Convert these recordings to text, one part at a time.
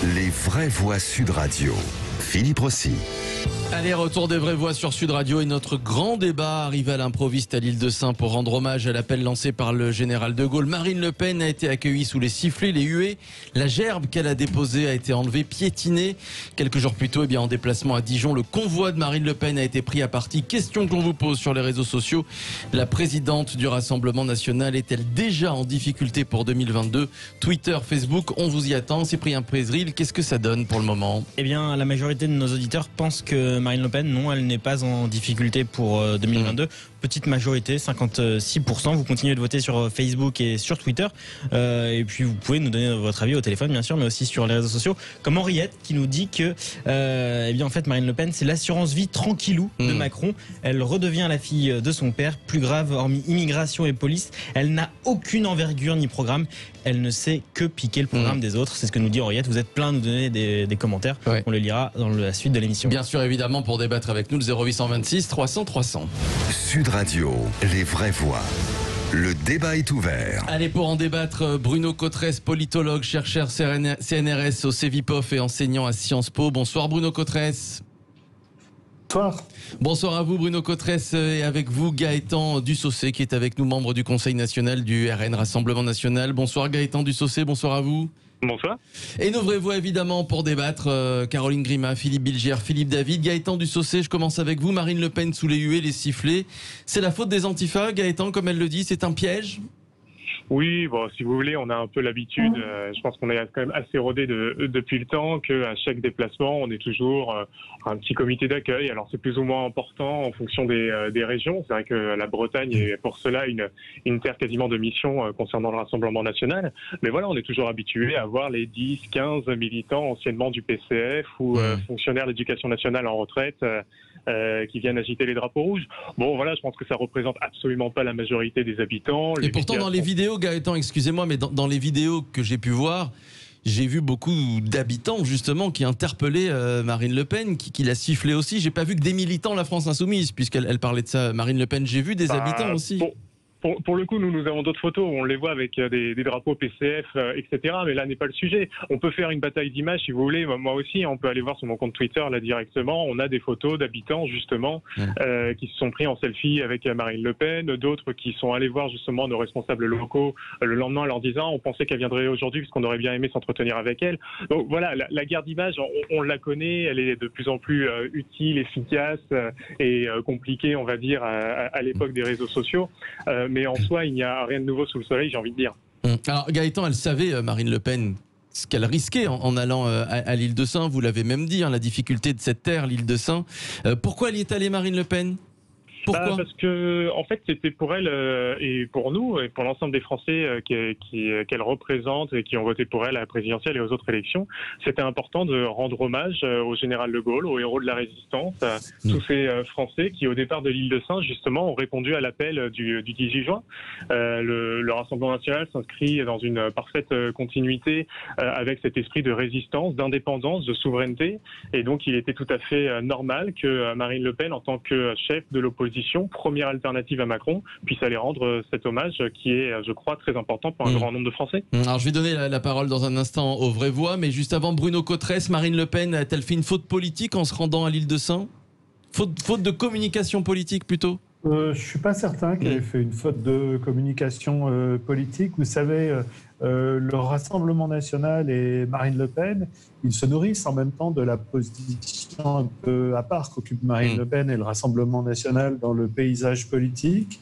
Les vraies voix Sud Radio. Philippe Rossi. Allez, retour des vraies voix sur Sud Radio et notre grand débat arrive à l'improviste à l'île de Saint pour rendre hommage à l'appel lancé par le général de Gaulle. Marine Le Pen a été accueillie sous les sifflets, les huées. La gerbe qu'elle a déposée a été enlevée, piétinée. Quelques jours plus tôt, en déplacement à Dijon, le convoi de Marine Le Pen a été pris à partie. Question que l'on vous pose sur les réseaux sociaux. La présidente du Rassemblement national est-elle déjà en difficulté pour 2022? Twitter, Facebook, on vous y attend. Cyprien Pézril, qu'est-ce que ça donne pour le moment? La majorité de nos auditeurs pensent que Marine Le Pen, non, elle n'est pas en difficulté pour 2022. Petite majorité, 56%. Vous continuez de voter sur Facebook et sur Twitter. Et puis vous pouvez nous donner votre avis au téléphone, bien sûr, mais aussi sur les réseaux sociaux. Comme Henriette qui nous dit que, en fait, Marine Le Pen, c'est l'assurance vie tranquillou de Macron. Elle redevient la fille de son père. Plus grave, hormis immigration et police, elle n'a aucune envergure ni programme. Elle ne sait que piquer le programme des autres. C'est ce que nous dit Henriette. Vous êtes plein à nous donner des commentaires. Ouais. On les lira dans la suite de l'émission. Bien sûr, évidemment, pour débattre avec nous, le 0826 300 300. Sud Radio, les vraies voix. Le débat est ouvert. Allez, pour en débattre, Bruno Cotresse, politologue, chercheur CNRS au CEVIPOF et enseignant à Sciences Po. Bonsoir Bruno Cotresse. Bonsoir. Bonsoir à vous Bruno Cotresse et avec vous Gaëtan Dussaucé qui est avec nous, membre du Conseil national du RN Rassemblement national. Bonsoir Gaëtan Dussaucé, bonsoir à vous. Bonsoir. Et nos vraies voix évidemment pour débattre, Caroline Grima, Philippe Bilger, Philippe David, Gaëtan Dussaucé, je commence avec vous. Marine Le Pen sous les huées, les sifflets. C'est la faute des antifas, Gaëtan, comme elle le dit, c'est un piège? Oui, bon, si vous voulez, on a un peu l'habitude. Je pense qu'on est quand même assez rodé depuis le temps qu'à chaque déplacement, on est toujours un petit comité d'accueil. Alors c'est plus ou moins important en fonction des régions. C'est vrai que la Bretagne est pour cela une terre quasiment de mission concernant le Rassemblement national. Mais voilà, on est toujours habitué à voir les 10, 15 militants anciennement du PCF ou fonctionnaires d'éducation nationale en retraite qui viennent agiter les drapeaux rouges. Bon, voilà, je pense que ça représente absolument pas la majorité des habitants. Et pourtant, dans les vidéos, Gaëtan, excusez-moi, mais dans les vidéos que j'ai pu voir, j'ai vu beaucoup d'habitants justement qui interpellaient Marine Le Pen, qui la sifflaient aussi. J'ai pas vu que des militants de la France Insoumise, puisqu'elle parlait de ça, Marine Le Pen. J'ai vu des habitants aussi. Pour le coup, nous avons d'autres photos où on les voit avec des drapeaux PCF, etc. Mais là n'est pas le sujet. On peut faire une bataille d'images si vous voulez. Moi aussi, on peut aller voir sur mon compte Twitter là directement. On a des photos d'habitants justement qui se sont pris en selfie avec Marine Le Pen. D'autres qui sont allés voir justement nos responsables locaux le lendemain en leur disant on pensait qu'elle viendrait aujourd'hui parce qu'on aurait bien aimé s'entretenir avec elle. Donc voilà, la guerre d'images, on la connaît. Elle est de plus en plus utile, efficace et compliquée, on va dire, à l'époque des réseaux sociaux. Mais en soi, il n'y a rien de nouveau sous le soleil, j'ai envie de dire. Alors Gaëtan, elle savait, Marine Le Pen, ce qu'elle risquait en allant à l'île de Saint. Vous l'avez même dit, la difficulté de cette terre, l'île de Saint. Pourquoi elle y est allée, Marine Le Pen ? Pourquoi ? Parce que, en fait, c'était pour elle et pour nous et pour l'ensemble des Français qu'elle représente et qui ont voté pour elle à la présidentielle et aux autres élections, c'était important de rendre hommage au général de Gaulle, aux héros de la résistance, à tous ces Français qui, au départ de l'île de Saint, justement, ont répondu à l'appel du 18 juin. Le Rassemblement national s'inscrit dans une parfaite continuité avec cet esprit de résistance, d'indépendance, de souveraineté. Et donc, il était tout à fait normal que Marine Le Pen, en tant que chef de l'opposition, première alternative à Macron, puisse aller rendre cet hommage qui est, je crois, très important pour un grand nombre de Français. Alors je vais donner la parole dans un instant aux vraies voix, mais juste avant, Bruno Cotresse, Marine Le Pen a-t-elle fait une faute politique en se rendant à l'île de Saint ? Faute de communication politique plutôt ? Je suis pas certain qu'elle ait fait une faute de communication politique. Vous savez, le Rassemblement national et Marine Le Pen, ils se nourrissent en même temps de la position un peu à part qu'occupe Marine Le Pen et le Rassemblement national dans le paysage politique.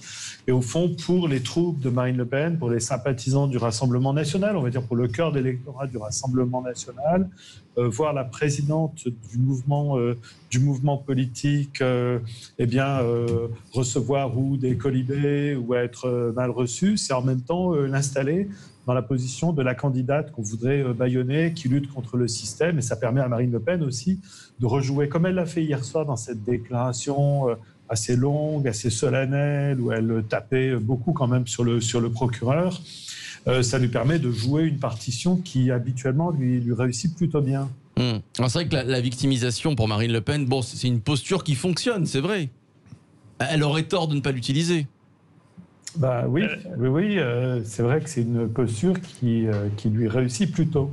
Et au fond, pour les troupes de Marine Le Pen, pour les sympathisants du Rassemblement national, on va dire pour le cœur d'électorat du Rassemblement national, voir la présidente du mouvement politique recevoir ou des colibés ou être mal reçue, c'est en même temps l'installer dans la position de la candidate qu'on voudrait bâillonner, qui lutte contre le système. Et ça permet à Marine Le Pen aussi de rejouer, comme elle l'a fait hier soir dans cette déclaration assez longue, assez solennelle, où elle tapait beaucoup quand même sur le procureur. Ça lui permet de jouer une partition qui habituellement lui réussit plutôt bien. Alors c'est vrai que la victimisation pour Marine Le Pen, c'est une posture qui fonctionne, c'est vrai. Elle aurait tort de ne pas l'utiliser. Oui, c'est vrai que c'est une posture qui lui réussit plutôt.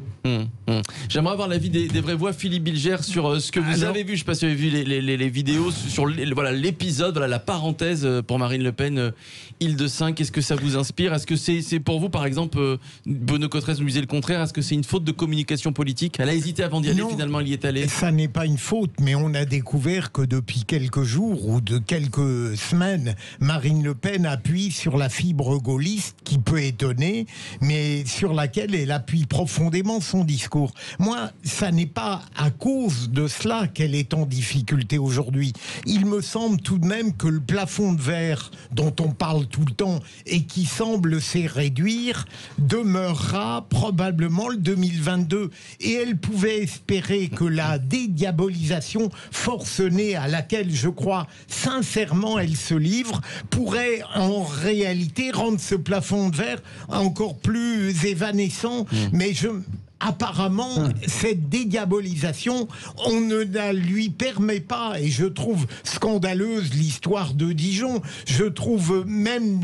J'aimerais avoir l'avis des vraies voix, Philippe Bilger, sur ce que vous avez vu. Je ne sais pas si vous avez vu les vidéos sur l'épisode, la parenthèse pour Marine Le Pen, Île-de-Saint. Qu'est-ce que ça vous inspire? Est-ce que c'est pour vous, par exemple, Benoît Cotrez nous disait le contraire, est-ce que c'est une faute de communication politique? Elle a hésité avant d'y aller, finalement elle y est allée. Ça n'est pas une faute, mais on a découvert que depuis quelques jours ou de quelques semaines, Marine Le Pen appuie sur la fibre gaulliste qui peut étonner, mais sur laquelle elle appuie profondément son discours. Moi, ça n'est pas à cause de cela qu'elle est en difficulté aujourd'hui. Il me semble tout de même que le plafond de verre dont on parle tout le temps et qui semble se réduire demeurera probablement le 2022. Et elle pouvait espérer que la dédiabolisation forcenée à laquelle je crois sincèrement elle se livre pourrait en réalité rendre ce plafond de verre encore plus évanescent. Mais apparemment, cette dédiabolisation, on ne la lui permet pas. Et je trouve scandaleuse l'histoire de Dijon. Je trouve même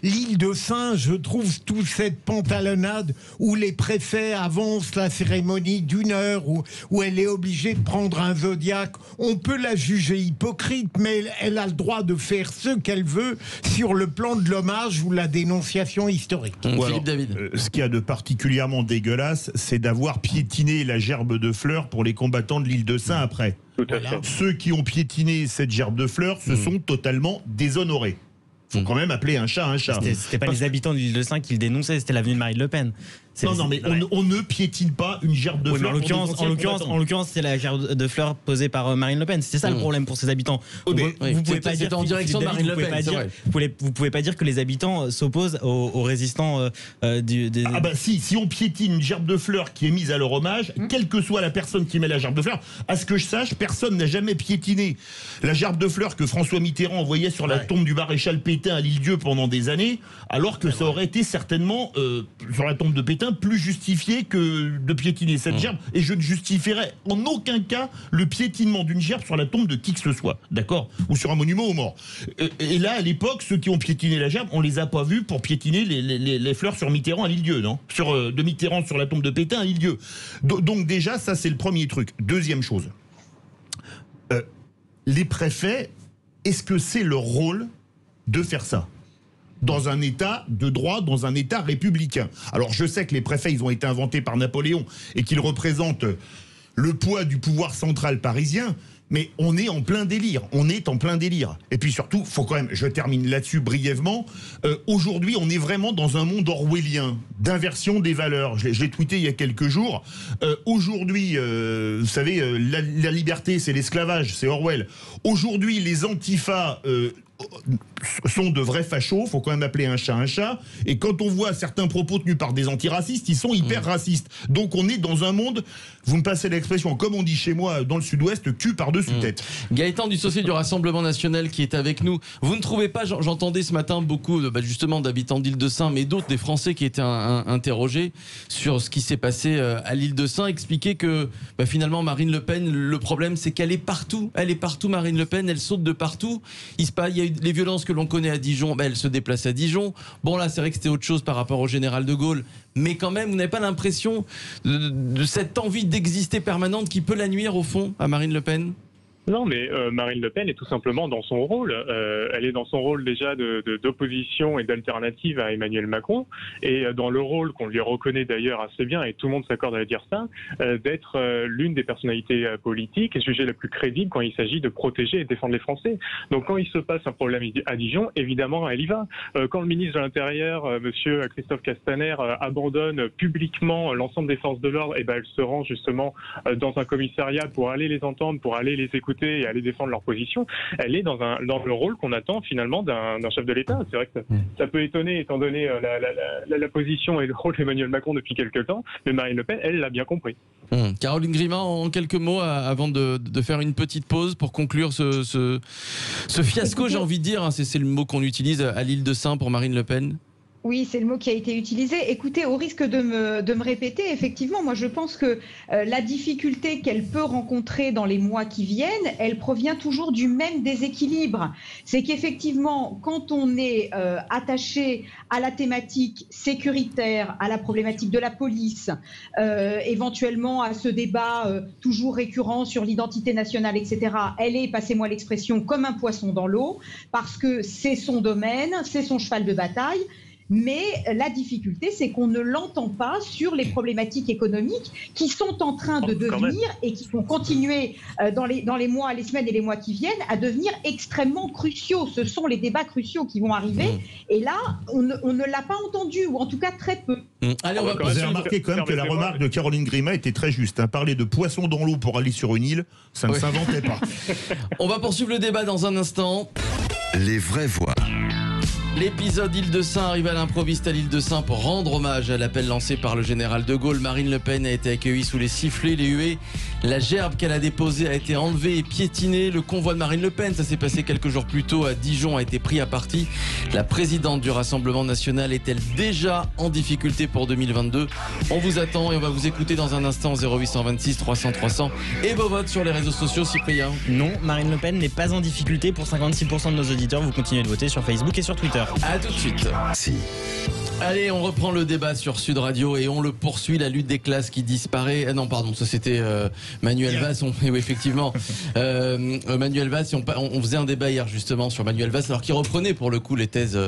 l'Île-de-Saint, je trouve toute cette pantalonnade où les préfets avancent la cérémonie d'1 heure, où elle est obligée de prendre un zodiaque. On peut la juger hypocrite, mais elle a le droit de faire ce qu'elle veut sur le plan de l'hommage ou la dénonciation historique. Philippe David. Ce qu'il y a de particulièrement dégueulasse, c'est d'avoir piétiné la gerbe de fleurs pour les combattants de l'Île-de-Saint après. Tout à fait. Ceux qui ont piétiné cette gerbe de fleurs se sont totalement déshonorés. Faut quand même appeler un chat un chat. C'était pas les habitants de l'Île-de-Saint qui le dénonçaient, c'était l'avenue de Marine Le Pen. Non, mais on ne piétine pas une gerbe de fleurs. En l'occurrence, c'est la gerbe de fleurs posée par Marine LePen. C'était ça le problème pour ses habitants. Vous pouvez pas dire en direction de Marine Le Pen. Vous pouvez pas dire que les habitants s'opposent aux résistants si on piétine une gerbe de fleurs qui est mise à leur hommage, quelle que soit la personne qui met la gerbe de fleurs, à ce que je sache, personne n'a jamais piétiné la gerbe de fleurs que François Mitterrand envoyait sur la tombe du maréchal Pétain à l'Île-Dieu pendant des années, alors que ça aurait été certainement sur la tombe de Pétain plus justifié que de piétiner cette gerbe, et je ne justifierais en aucun cas le piétinement d'une gerbe sur la tombe de qui que ce soit, d'accord, ou sur un monument aux morts. Et là, à l'époque, ceux qui ont piétiné la gerbe, on les a pas vus pour piétiner les fleurs sur Mitterrand à l'Île-Dieu, non, de Mitterrand sur la tombe de Pétain à l'Île-Dieu. Donc déjà, ça c'est le premier truc. Deuxième chose, les préfets, est-ce que c'est leur rôle de faire ça dans un État de droit, dans un État républicain? Alors je sais que les préfets, ils ont été inventés par Napoléon et qu'ils représentent le poids du pouvoir central parisien, mais on est en plein délire. Et puis surtout, faut quand même, je termine là-dessus brièvement, aujourd'hui on est vraiment dans un monde orwellien, d'inversion des valeurs. Je l'ai tweeté il y a quelques jours. Aujourd'hui, vous savez, la liberté c'est l'esclavage, c'est Orwell. Aujourd'hui les antifas sont de vrais fachos, faut quand même appeler un chat, et quand on voit certains propos tenus par des antiracistes, ils sont hyper racistes. Donc on est dans un monde, vous me passez l'expression, comme on dit chez moi dans le sud-ouest, cul par-dessus tête. Gaëtan Dussocier du Rassemblement National qui est avec nous. Vous ne trouvez pas, j'entendais ce matin beaucoup justement d'habitants d'Île-de-Saint, mais d'autres, des Français qui étaient interrogés sur ce qui s'est passé à l'Île-de-Saint, expliquer que finalement Marine Le Pen, le problème c'est qu'elle est partout. Elle est partout, Marine Le Pen, elle saute de partout. Il y a eu les violences que l'on connaît à Dijon, elle se déplace à Dijon. Bon là c'est vrai que c'était autre chose par rapport au général de Gaulle, mais quand même vous n'avez pas l'impression de cette envie d'exister permanente qui peut la nuire au fond à Marine Le Pen? Non, mais Marine Le Pen est tout simplement dans son rôle. Elle est dans son rôle déjà d'opposition et d'alternative à Emmanuel Macron, et dans le rôle qu'on lui reconnaît d'ailleurs assez bien, et tout le monde s'accorde à dire ça, d'être l'une des personnalités politiques et jugée la plus crédible quand il s'agit de protéger et défendre les Français. Donc quand il se passe un problème à Dijon, évidemment elle y va. Quand le ministre de l'Intérieur, monsieur Christophe Castaner, abandonne publiquement l'ensemble des forces de l'ordre, et elle se rend justement dans un commissariat pour aller les entendre, pour aller les écouter et aller défendre leur position. Elle est dans le rôle qu'on attend finalement d'un chef de l'État. C'est vrai que ça peut étonner étant donné la position et le rôle d'Emmanuel Macron depuis quelques temps, mais Marine Le Pen, elle l'a bien compris. Caroline Grima, en quelques mots avant de faire une petite pause pour conclure ce fiasco, j'ai envie de dire, c'est le mot qu'on utilise à l'Île-de-Saint pour Marine Le Pen. Oui, c'est le mot qui a été utilisé. Écoutez, au risque de me répéter, effectivement, moi je pense que la difficulté qu'elle peut rencontrer dans les mois qui viennent, elle provient toujours du même déséquilibre. C'est qu'effectivement, quand on est attaché à la thématique sécuritaire, à la problématique de la police, éventuellement à ce débat toujours récurrent sur l'identité nationale, etc., elle est, passez-moi l'expression, comme un poisson dans l'eau, parce que c'est son domaine, c'est son cheval de bataille. Mais la difficulté, c'est qu'on ne l'entend pas sur les problématiques économiques qui sont en train de devenir et qui vont continuer dans les mois, les semaines et les mois qui viennent à devenir extrêmement cruciaux. Ce sont les débats cruciaux qui vont arriver. Et là, on ne l'a pas entendu, ou en tout cas très peu. Allez, vous avez remarqué quand même que la remarque de Caroline Grima était très juste. Hein. Parler de poisson dans l'eau pour aller sur une île, ça ne s'inventait pas. On va poursuivre le débat dans un instant. Les vraies voix. L'épisode Île-de-Saint arrive à l'improviste à l'Île-de-Saint pour rendre hommage à l'appel lancé par le général de Gaulle. Marine Le Pen a été accueillie sous les sifflets, les huées. La gerbe qu'elle a déposée a été enlevée et piétinée. Le convoi de Marine Le Pen, ça s'est passé quelques jours plus tôt à Dijon, a été pris à partie. La présidente du Rassemblement national est-elle déjà en difficulté pour 2022 ? On vous attend et on va vous écouter dans un instant 0826 300 300 et vos votes sur les réseaux sociaux. Cyprien ? Non, Marine Le Pen n'est pas en difficulté pour 56% de nos auditeurs. Vous continuez de voter sur Facebook et sur Twitter. À tout de suite. Si. Allez, on reprend le débat sur Sud Radio et on le poursuit, la lutte des classes qui disparaît. Ah non, pardon, ça c'était Manuel Valls. Oui, effectivement, Manuel Valls, on faisait un débat hier justement sur Manuel Valls, alors qu'il reprenait pour le coup les thèses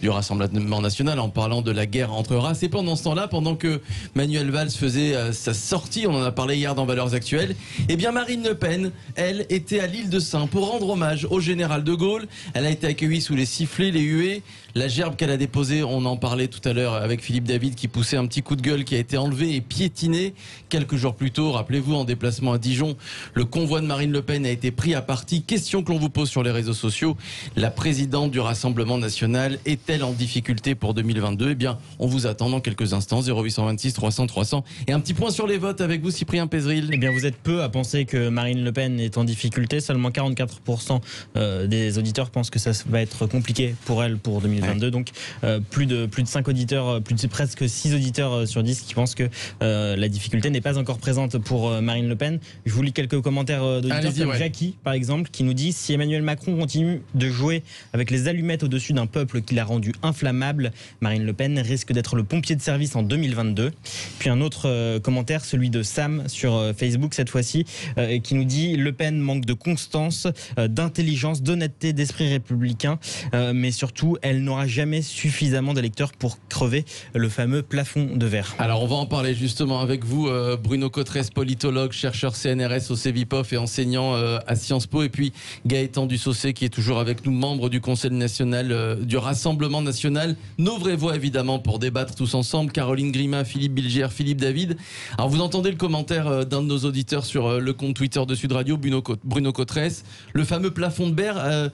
du Rassemblement national en parlant de la guerre entre races. Et pendant ce temps-là, pendant que Manuel Valls faisait sa sortie, on en a parlé hier dans Valeurs Actuelles, eh bien Marine Le Pen, elle, était à l'Île-de-Saint pour rendre hommage au général de Gaulle. Elle a été accueillie sous les sifflets, les huées. La gerbe qu'elle a déposée, on en parlait tout à l'heure avec Philippe David qui poussait un petit coup de gueule, qui a été enlevé et piétiné. Quelques jours plus tôt, rappelez-vous, en déplacement à Dijon, le convoi de Marine Le Pen a été pris à partie. Question que l'on vous pose sur les réseaux sociaux. La présidente du Rassemblement national est-elle en difficulté pour 2022 ? Eh bien, on vous attend dans quelques instants. 0826 300 300. Et un petit point sur les votes avec vous, Cyprien Pézeril. Eh bien, vous êtes peu à penser que Marine Le Pen est en difficulté. Seulement 44% des auditeurs pensent que ça va être compliqué pour elle pour 2022. Donc plus de 5 auditeurs, presque 6 auditeurs sur 10 qui pensent que la difficulté n'est pas encore présente pour Marine Le Pen. Je vous lis quelques commentaires d'auditeurs comme Jackie par exemple qui nous dit: si Emmanuel Macron continue de jouer avec les allumettes au-dessus d'un peuple qui l'a rendu inflammable, Marine Le Pen risque d'être le pompier de service en 2022. Puis un autre commentaire, celui de Sam sur Facebook cette fois-ci, qui nous dit: Le Pen manque de constance, d'intelligence, d'honnêteté, d'esprit républicain, mais surtout elle n'aura jamais suffisamment d'électeurs pour crever le fameux plafond de verre. Alors on va en parler justement avec vous, Bruno Cotresse, politologue, chercheur CNRS au CEVIPOF et enseignant à Sciences Po, et puis Gaëtan Dussaucé qui est toujours avec nous, membre du Conseil national du Rassemblement national. Nos vraies voix évidemment pour débattre tous ensemble, Caroline Grima, Philippe Bilger, Philippe David. Alors vous entendez le commentaire d'un de nos auditeurs sur le compte Twitter de Sud Radio, Bruno Cotresse, le fameux plafond de verre.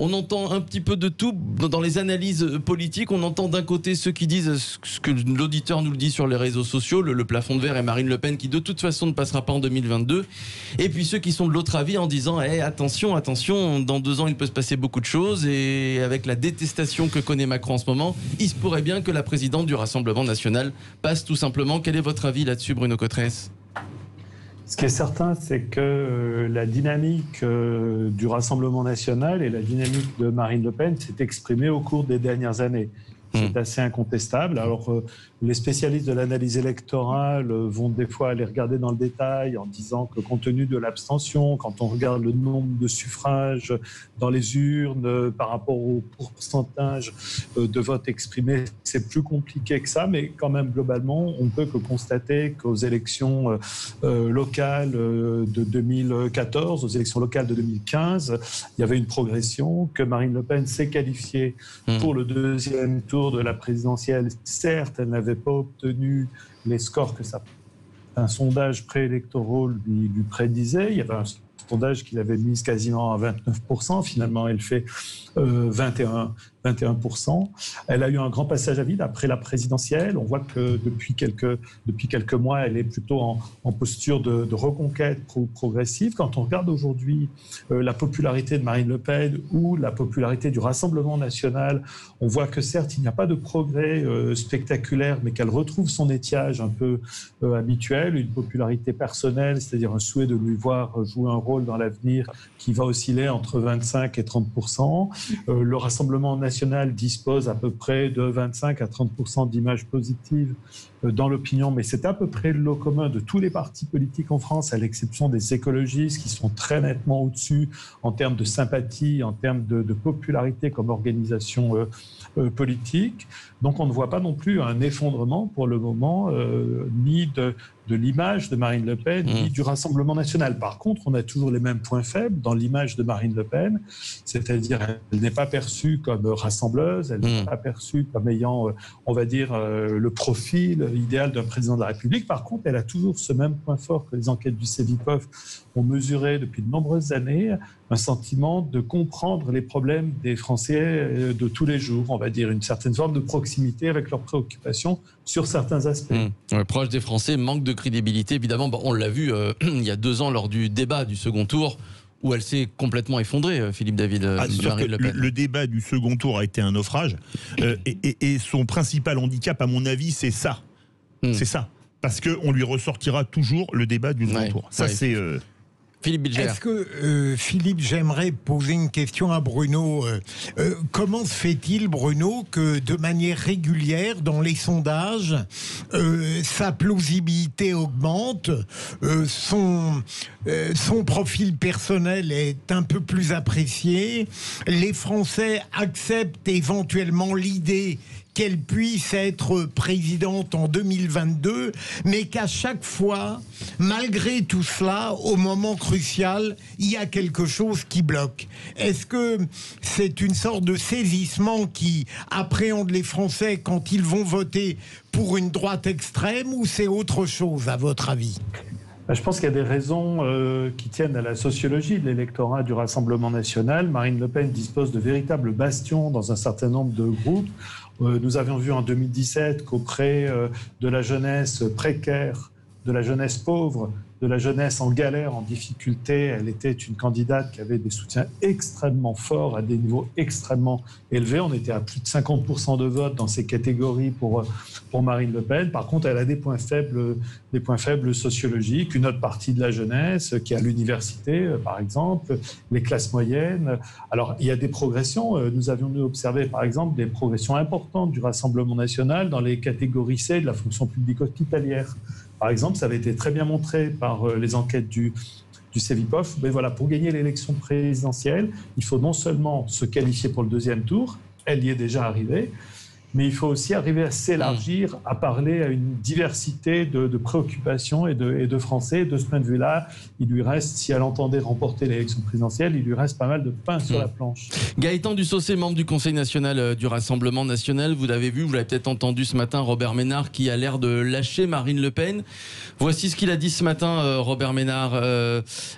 On entend un petit peu de tout dans les analyses politiques. On entend d'un côté ceux qui disent ce que l'auditeur nous le dit sur les réseaux sociaux, le plafond de verre et Marine Le Pen qui de toute façon ne passera pas en 2022. Et puis ceux qui sont de l'autre avis en disant attention, dans 2 ans il peut se passer beaucoup de choses, et avec la détestation que connaît Macron en ce moment, il se pourrait bien que la présidente du Rassemblement national passe tout simplement. Quel est votre avis là-dessus, Bruno Cotresse ? Ce qui est certain, c'est que la dynamique du Rassemblement national et la dynamique de Marine Le Pen s'est exprimée au cours des dernières années. C'est assez incontestable. Alors, les spécialistes de l'analyse électorale vont des fois aller regarder dans le détail en disant que compte tenu de l'abstention, quand on regarde le nombre de suffrages dans les urnes par rapport au pourcentage de votes exprimés, c'est plus compliqué que ça. Mais quand même, globalement, on ne peut que constater qu'aux élections locales de 2014, aux élections locales de 2015, il y avait une progression, que Marine Le Pen s'est qualifiée pour le 2e tour de la présidentielle. Certes, elle n'avait pas obtenu les scores que un sondage préélectoral lui prédisait. Il y avait un sondage qu'il avait mise quasiment à 29%. Finalement, elle fait 21%. Elle a eu un grand passage à vide après la présidentielle. On voit que depuis quelques mois, elle est plutôt en posture de reconquête progressive. Quand on regarde aujourd'hui la popularité de Marine Le Pen ou la popularité du Rassemblement national, on voit que certes, il n'y a pas de progrès spectaculaire, mais qu'elle retrouve son étiage un peu habituel, une popularité personnelle, c'est-à-dire un souhait de lui voir jouer un rôle dans l'avenir qui va osciller entre 25 et 30%. Le Rassemblement national dispose à peu près de 25 à 30% d'images positives dans l'opinion, mais c'est à peu près le lot commun de tous les partis politiques en France, à l'exception des écologistes qui sont très nettement au-dessus en termes de sympathie, en termes de popularité comme organisation politique. Donc on ne voit pas non plus un effondrement pour le moment, ni de l'image de Marine Le Pen, ni du Rassemblement national. Par contre, on a toujours les mêmes points faibles dans l'image de Marine Le Pen, c'est-à-dire elle n'est pas perçue comme rassembleuse, elle n'est pas perçue comme ayant, on va dire, le profil idéal d'un président de la République. Par contre, elle a toujours ce même point fort que les enquêtes du Cevipof ont mesuré depuis de nombreuses années, un sentiment de comprendre les problèmes des Français de tous les jours, on va dire, une certaine forme de proximité avec leurs préoccupations sur certains aspects. Proche des Français, manque de crédibilité, évidemment. Bon, on l'a vu il y a 2 ans lors du débat du second tour, où elle s'est complètement effondrée, Philippe David. Le débat du second tour a été un naufrage, et son principal handicap, à mon avis, c'est ça. C'est ça. Parce qu'on lui ressortira toujours le débat du second tour. Ça, c'est... Philippe Bilger. Est-ce que, Philippe, j'aimerais poser une question à Bruno. Comment se fait-il, Bruno, que de manière régulière, dans les sondages, sa plausibilité augmente, son profil personnel est un peu plus apprécié, les Français acceptent éventuellement l'idée qu'elle puisse être présidente en 2022, mais qu'à chaque fois, malgré tout cela, au moment crucial, il y a quelque chose qui bloque. Est-ce que c'est une sorte de saisissement qui appréhende les Français quand ils vont voter pour une droite extrême, ou c'est autre chose, à votre avis ? Je pense qu'il y a des raisons qui tiennent à la sociologie de l'électorat du Rassemblement national. Marine Le Pen dispose de véritables bastions dans un certain nombre de groupes. Nous avions vu en 2017 qu'auprès de la jeunesse précaire, de la jeunesse pauvre, de la jeunesse en galère, en difficulté, elle était une candidate qui avait des soutiens extrêmement forts, à des niveaux extrêmement élevés. On était à plus de 50% de vote dans ces catégories pour Marine Le Pen. Par contre, elle a des points faibles sociologiques. Une autre partie de la jeunesse qui est à l'université, par exemple, les classes moyennes. Alors, il y a des progressions. Nous avions observé, par exemple, des progressions importantes du Rassemblement national dans les catégories C de la fonction publique hospitalière. Par exemple, ça avait été très bien montré par les enquêtes du Cevipof. Mais voilà, pour gagner l'élection présidentielle, il faut non seulement se qualifier pour le 2e tour, elle y est déjà arrivée, mais il faut aussi arriver à s'élargir, à parler à une diversité de préoccupations et de Français. De ce point de vue-là, il lui reste, si elle entendait remporter l'élection présidentielle, il lui reste pas mal de pain sur la planche. Gaëtan Dussaucé, membre du Conseil national du Rassemblement national, vous l'avez vu, vous l'avez peut-être entendu ce matin, Robert Ménard qui a l'air de lâcher Marine Le Pen. Voici ce qu'il a dit ce matin, Robert Ménard.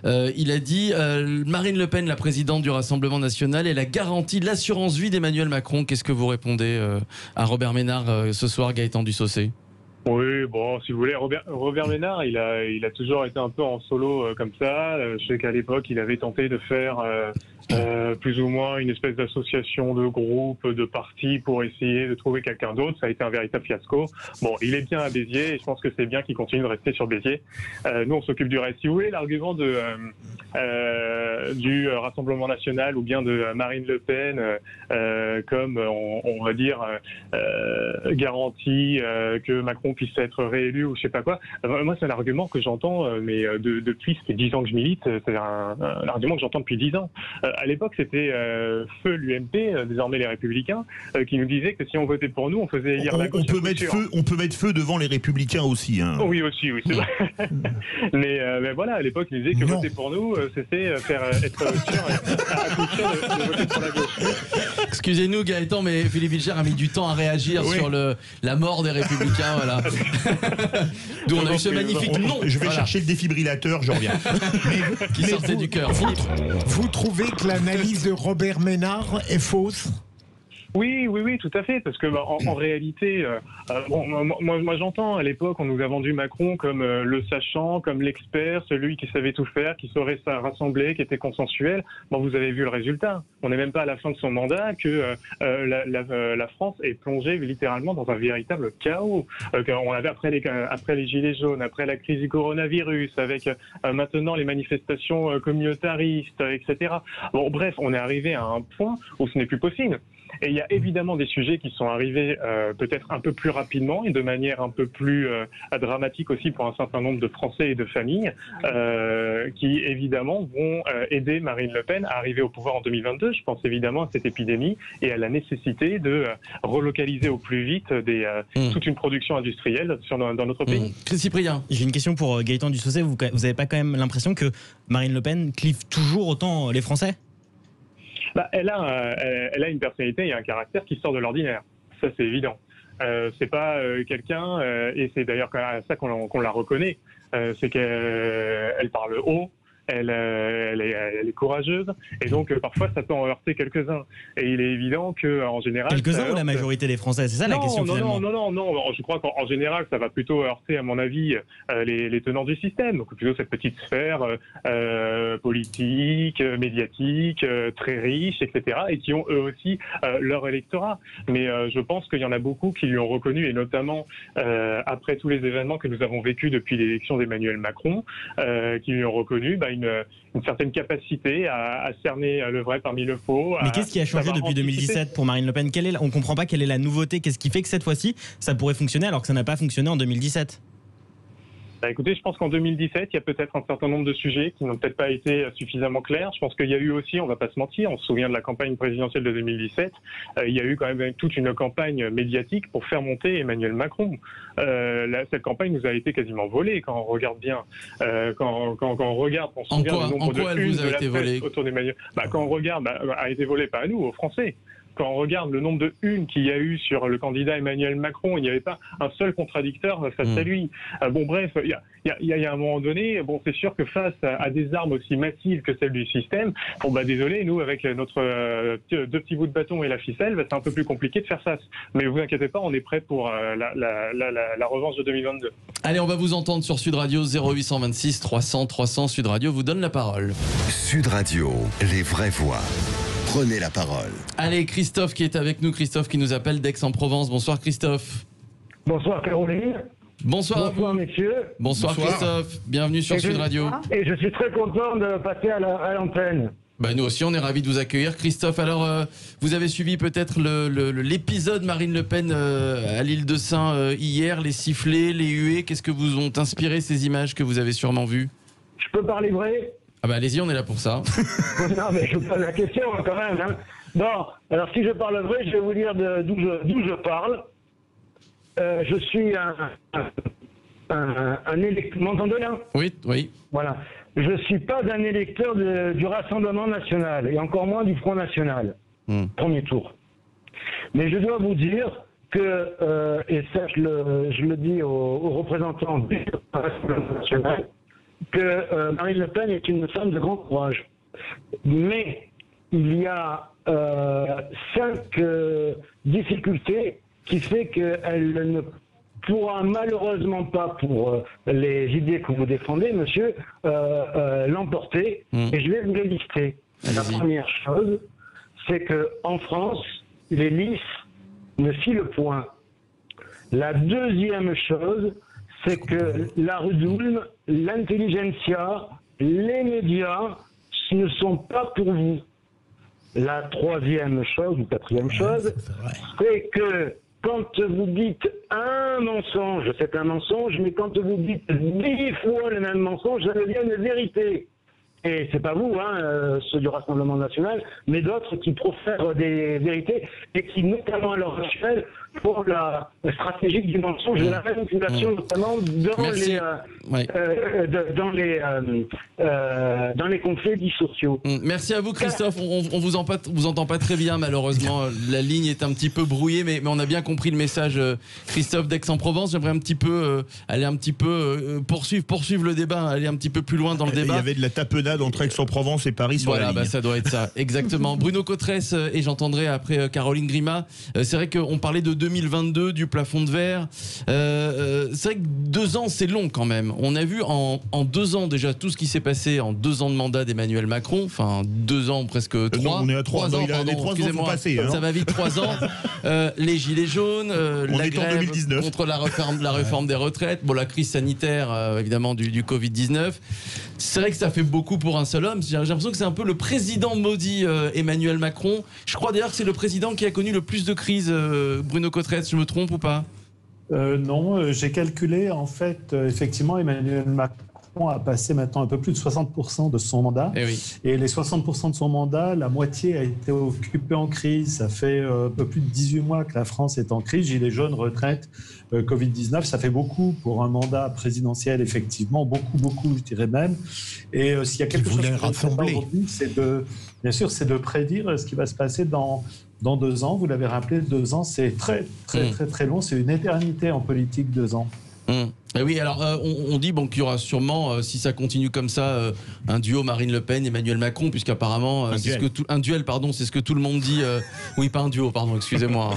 Il a dit Marine Le Pen, la présidente du Rassemblement national, elle a garanti l'assurance vie d'Emmanuel Macron. Qu'est-ce que vous répondez à Robert Ménard ce soir, Gaëtan Dussaucé? Oui, bon, si vous voulez, Robert Ménard, il a toujours été un peu en solo comme ça. Je sais qu'à l'époque, il avait tenté de faire plus ou moins une espèce d'association de groupes, de partis pour essayer de trouver quelqu'un d'autre. Ça a été un véritable fiasco. Bon, il est bien à Béziers et je pense que c'est bien qu'il continue de rester sur Béziers. Nous, on s'occupe du reste. Si vous voulez, l'argument du Rassemblement national ou bien de Marine Le Pen comme, on va dire, garantie que Macron puisse être réélu ou je sais pas quoi. Moi, c'est un argument que j'entends, mais depuis, ça fait 10 ans que je milite, c'est un argument que j'entends depuis 10 ans. À l'époque, c'était feu l'UMP, désormais les Républicains, qui nous disaient que si on votait pour nous, on faisait élire la gauche. On peut mettre feu devant les Républicains aussi. Hein. Oui, aussi, oui, c'est vrai. mais voilà, à l'époque, ils disaient que voter pour nous, c'était être sûr à coup sûr de voter pour la gauche. Excusez-nous, Gaëtan, mais Philippe Bilger a mis du temps à réagir sur la mort des Républicains. Voilà. D'où on a eu ce magnifique nom. Je vais chercher le défibrillateur, je reviens. Qui sortait du cœur. Vous trouvez que l'analyse de Robert Ménard est fausse ? Oui, tout à fait, parce que en réalité, moi j'entends, à l'époque, on nous a vendu Macron comme le sachant, comme l'expert, celui qui savait tout faire, qui saurait ça rassembler, qui était consensuel. Bon, vous avez vu le résultat. On n'est même pas à la fin de son mandat que la France est plongée littéralement dans un véritable chaos. On avait après les gilets jaunes, après la crise du coronavirus, avec maintenant les manifestations communautaristes, etc. Bon, bref, on est arrivé à un point où ce n'est plus possible. Et il y a évidemment des sujets qui sont arrivés peut-être un peu plus rapidement et de manière un peu plus dramatique aussi pour un certain nombre de Français et de familles qui évidemment vont aider Marine Le Pen à arriver au pouvoir en 2022. Je pense évidemment à cette épidémie et à la nécessité de relocaliser au plus vite toute une production industrielle dans notre pays. Cyprien. J'ai une question pour Gaëtan Dussaucet. Vous n'avez pas quand même l'impression que Marine Le Pen clive toujours autant les Français ? Elle a une personnalité et un caractère qui sort de l'ordinaire. Ça, c'est évident. C'est pas quelqu'un, et c'est d'ailleurs à ça qu'on la reconnaît, c'est qu'elle parle haut, elle est courageuse, et donc parfois ça peut en heurter quelques-uns. Et il est évident qu'en général... Quelques-uns ou la majorité des Français? C'est ça la question finalement. Non, je crois qu'en général ça va plutôt heurter, à mon avis, les tenants du système, donc plutôt cette petite sphère politique, médiatique, très riche, etc., et qui ont eux aussi leur électorat. Mais je pense qu'il y en a beaucoup qui lui ont reconnu, et notamment après tous les événements que nous avons vécus depuis l'élection d'Emmanuel Macron, qui lui ont reconnu une certaine capacité à cerner le vrai parmi le faux. Mais qu'est-ce qui a changé depuis 2017 pour Marine Le Pen? On ne comprend pas quelle est la nouveauté, qu'est-ce qui fait que cette fois-ci ça pourrait fonctionner alors que ça n'a pas fonctionné en 2017? Écoutez, je pense qu'en 2017, il y a peut-être un certain nombre de sujets qui n'ont peut-être pas été suffisamment clairs. Je pense qu'il y a eu aussi, on ne va pas se mentir, on se souvient de la campagne présidentielle de 2017, il y a eu quand même toute une campagne médiatique pour faire monter Emmanuel Macron. Cette campagne nous a été quasiment volée quand on regarde bien. Quand on regarde, on se souvient du nombre de unes de la presse autour d'Emmanuel. Quand on regarde, a été volée pas à nous, aux Français. Quand on regarde le nombre de unes qu'il y a eu sur le candidat Emmanuel Macron, il n'y avait pas un seul contradicteur face à lui. Bref, il y a un moment donné, c'est sûr que face à des armes aussi massives que celles du système, désolé, nous, avec notre deux petits bouts de bâton et la ficelle, c'est un peu plus compliqué de faire face. Mais vous inquiétez pas, on est prêt pour la revanche de 2022. Allez, on va vous entendre sur Sud Radio 0826 300 300. Sud Radio vous donne la parole. Sud Radio, les vraies voix. Prenez la parole. Allez, Christophe qui est avec nous, Christophe qui nous appelle d'Aix-en-Provence. Bonsoir Christophe. Bonsoir Caroline. Bonsoir messieurs. Bonsoir Christophe, bienvenue sur Sud Radio. Et je suis très content de passer à l'antenne. Nous aussi, on est ravis de vous accueillir. Christophe, alors, vous avez suivi peut-être l'épisode Marine Le Pen à l'île de Sein hier, les sifflets, les huées. Qu'est-ce que vous ont inspiré ces images que vous avez sûrement vues? Je peux parler vrai? Allez-y, on est là pour ça. Non, mais je vous pose la question quand même. Bon, alors si je parle vrai, je vais vous dire d'où je parle. Je suis un électeur. Vous m'entendez là? Oui. Voilà. Je ne suis pas un électeur du Rassemblement national, et encore moins du Front national. Premier tour. Mais je dois vous dire que, et ça je le dis aux représentants du Rassemblement national, que Marine Le Pen est une femme de grand courage. Mais il y a 5 difficultés qui fait qu'elle ne pourra malheureusement pas, pour les idées que vous défendez, monsieur, l'emporter. Et je vais vous les lister. La première chose, c'est qu'en France, les listes ne filent point. La deuxième chose, c'est que la Rudulm, l'intelligentsia, les médias, ce ne sont pas pour vous. La troisième chose, ou quatrième chose, c'est que quand vous dites un mensonge, c'est un mensonge, mais quand vous dites 10 fois le même mensonge, ça devient une vérité. Et c'est pas vous, ceux du Rassemblement national, mais d'autres qui profèrent des vérités et qui, notamment à l'heure actuelle, pour la stratégique du mensonge et de la manipulation, notamment dans les conflits dits sociaux. Merci à vous, Christophe. On vous entend pas très bien, malheureusement. La ligne est un petit peu brouillée, mais on a bien compris le message. Christophe d'Aix-en-Provence, j'aimerais un petit peu aller un petit peu poursuivre le débat, aller un petit peu plus loin dans le débat. Il y avait de la tapenade entre Aix-en-Provence et Paris sur la ligne. Ça doit être ça, exactement. Bruno Cotresse, et j'entendrai après Caroline Grima. C'est vrai qu'on parlait de 2022, du plafond de verre. C'est vrai que 2 ans, c'est long quand même. On a vu en 2 ans déjà tout ce qui s'est passé en 2 ans de mandat d'Emmanuel Macron. Enfin, 2 ans, presque 3. Non, on est à 3 ans. Les 3 ans sont passés. Ça va vite, 3 ans. Les gilets jaunes, la grève 2019. contre la réforme des retraites. Bon, la crise sanitaire, évidemment, du Covid-19. C'est vrai que ça fait beaucoup pour un seul homme. J'ai l'impression que c'est un peu le président maudit Emmanuel Macron. Je crois d'ailleurs que c'est le président qui a connu le plus de crises. Bruno Cotresse, je me trompe ou pas ? Non, j'ai calculé, en fait, effectivement, Emmanuel Macron a passé maintenant un peu plus de 60% de son mandat. Et les 60% de son mandat, la moitié a été occupée en crise. Ça fait un peu plus de 18 mois que la France est en crise. Gilets jaunes, retraite, Covid-19, ça fait beaucoup pour un mandat présidentiel, effectivement, beaucoup, je dirais même. Et s'il y a quelque chose que je aujourd'hui, c'est de prédire ce qui va se passer dans 2 ans. Vous l'avez rappelé, 2 ans, c'est très long. C'est une éternité en politique, 2 ans. Et oui, alors on dit qu'il y aura sûrement, si ça continue comme ça, un duo Marine Le Pen, Emmanuel Macron, puisqu'apparemment un duel, pardon, c'est ce que tout le monde dit. Oui, pas un duo, pardon, excusez-moi.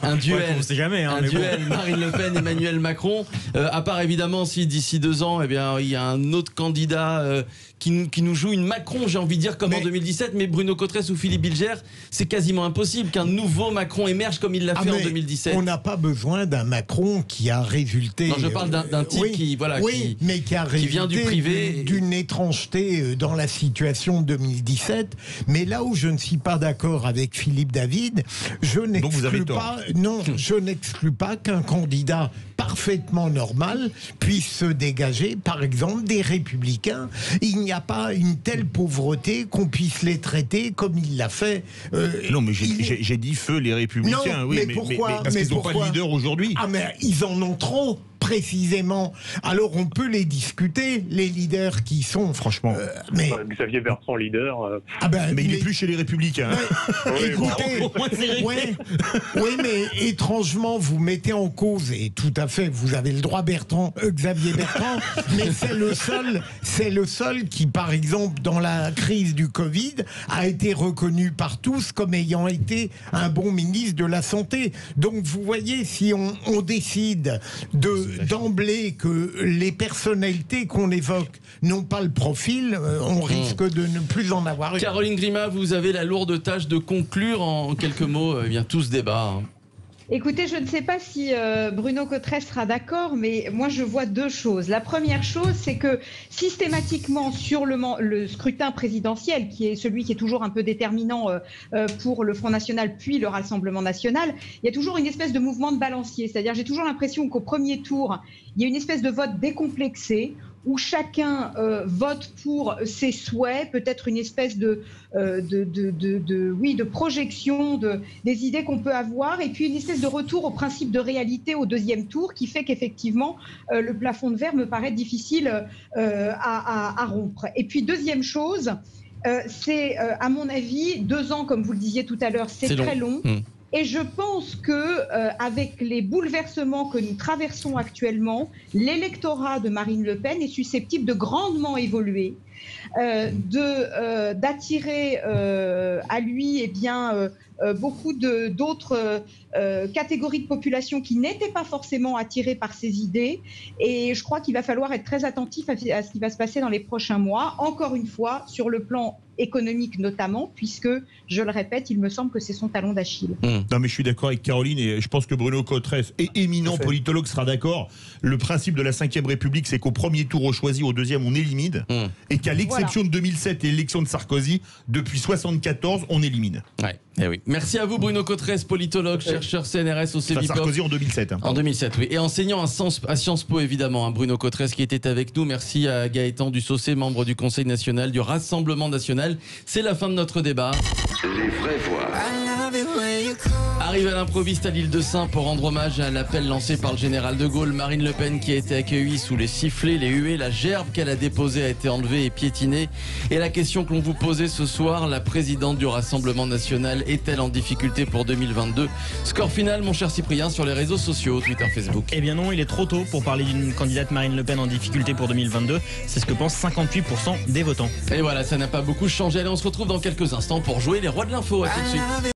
Un duel, on sait jamais, duel Marine Le Pen, Emmanuel Macron. À part évidemment si d'ici 2 ans, eh bien, il y a un autre candidat qui nous joue une Macron, j'ai envie de dire, comme en 2017, mais Bruno Cotresse ou Philippe Bilger, c'est quasiment impossible qu'un nouveau Macron émerge comme il l'a fait en 2017. On n'a pas besoin d'un Macron qui a résulté. Non, je parle d'un type qui vient du privé, d'une étrangeté dans la situation 2017. Mais là où je ne suis pas d'accord avec Philippe David, je n'exclus pas qu'un candidat parfaitement normal puisse se dégager, par exemple, des Républicains. Il n'y a pas une telle pauvreté qu'on puisse les traiter comme il l'a fait. Non, mais j'ai dit feu les Républicains. Non, oui, mais pourquoi, parce qu'ils n'ont pas de leader aujourd'hui. Ah, mais ils en ont trop. Précisément. Alors on peut les discuter, les leaders qui sont, franchement. Mais Xavier Bertrand, leader. Mais il n'est plus chez les Républicains. Écoutez, oui, mais étrangement, vous mettez en cause, et tout à fait, vous avez le droit, Xavier Bertrand, mais c'est le seul qui, par exemple, dans la crise du Covid, a été reconnu par tous comme ayant été un bon ministre de la Santé. Donc vous voyez, si on décide d'emblée que les personnalités qu'on évoque n'ont pas le profil, on risque de ne plus en avoir une. Caroline Grima, vous avez la lourde tâche de conclure en quelques mots tout ce débat. Écoutez, je ne sais pas si Bruno Cotresse sera d'accord, mais moi je vois 2 choses. La première chose, c'est que systématiquement sur le scrutin présidentiel, qui est celui qui est toujours un peu déterminant pour le Front National puis le Rassemblement National, il y a toujours une espèce de mouvement de balancier. C'est-à-dire, j'ai toujours l'impression qu'au premier tour, il y a une espèce de vote décomplexé, où chacun vote pour ses souhaits, peut-être une espèce de projection des idées qu'on peut avoir, et puis une espèce de retour au principe de réalité au 2e tour, qui fait qu'effectivement, le plafond de verre me paraît difficile à rompre. Et puis, deuxième chose, c'est, à mon avis, 2 ans, comme vous le disiez tout à l'heure, c'est très long. Et je pense que avec les bouleversements que nous traversons actuellement, l'électorat de Marine Le Pen est susceptible de grandement évoluer, d'attirer à lui beaucoup d'autres catégories de population qui n'étaient pas forcément attirées par ses idées. Et je crois qu'il va falloir être très attentif à ce qui va se passer dans les prochains mois, encore une fois, sur le plan économique notamment, puisque, je le répète, il me semble que c'est son talon d'Achille. Non, mais je suis d'accord avec Caroline, et je pense que Bruno Cotresse, éminent politologue, sera d'accord. Le principe de la Ve République, c'est qu'au premier tour on choisit, au deuxième on élimine, et qu'à l'exception de 2007 et l'élection de Sarkozy, depuis 1974, on élimine. Oui. Merci à vous, Bruno Cotresse, politologue, chercheur CNRS au CEVIPOF. Sarkozy en 2007. En 2007, oui. Et enseignant à Sciences Po, évidemment, Bruno Cotresse qui était avec nous. Merci à Gaëtan Dussaucé, membre du Conseil national du Rassemblement national. C'est la fin de notre débat. Les vraies voix. Arrive à l'improviste à l'île de Saint pour rendre hommage à l'appel lancé par le général de Gaulle. Marine Le Pen qui a été accueillie sous les sifflets, les huées, la gerbe qu'elle a déposée a été enlevée et piétinée. Et la question que l'on vous posait ce soir, la présidente du Rassemblement national est-elle en difficulté pour 2022? Score final, mon cher Cyprien, sur les réseaux sociaux, Twitter, Facebook. Eh bien non, il est trop tôt pour parler d'une candidate Marine Le Pen en difficulté pour 2022. C'est ce que pensent 58% des votants. Et voilà, ça n'a pas beaucoup changé. Allez, on se retrouve dans quelques instants pour jouer les rois de l'info. À tout de suite.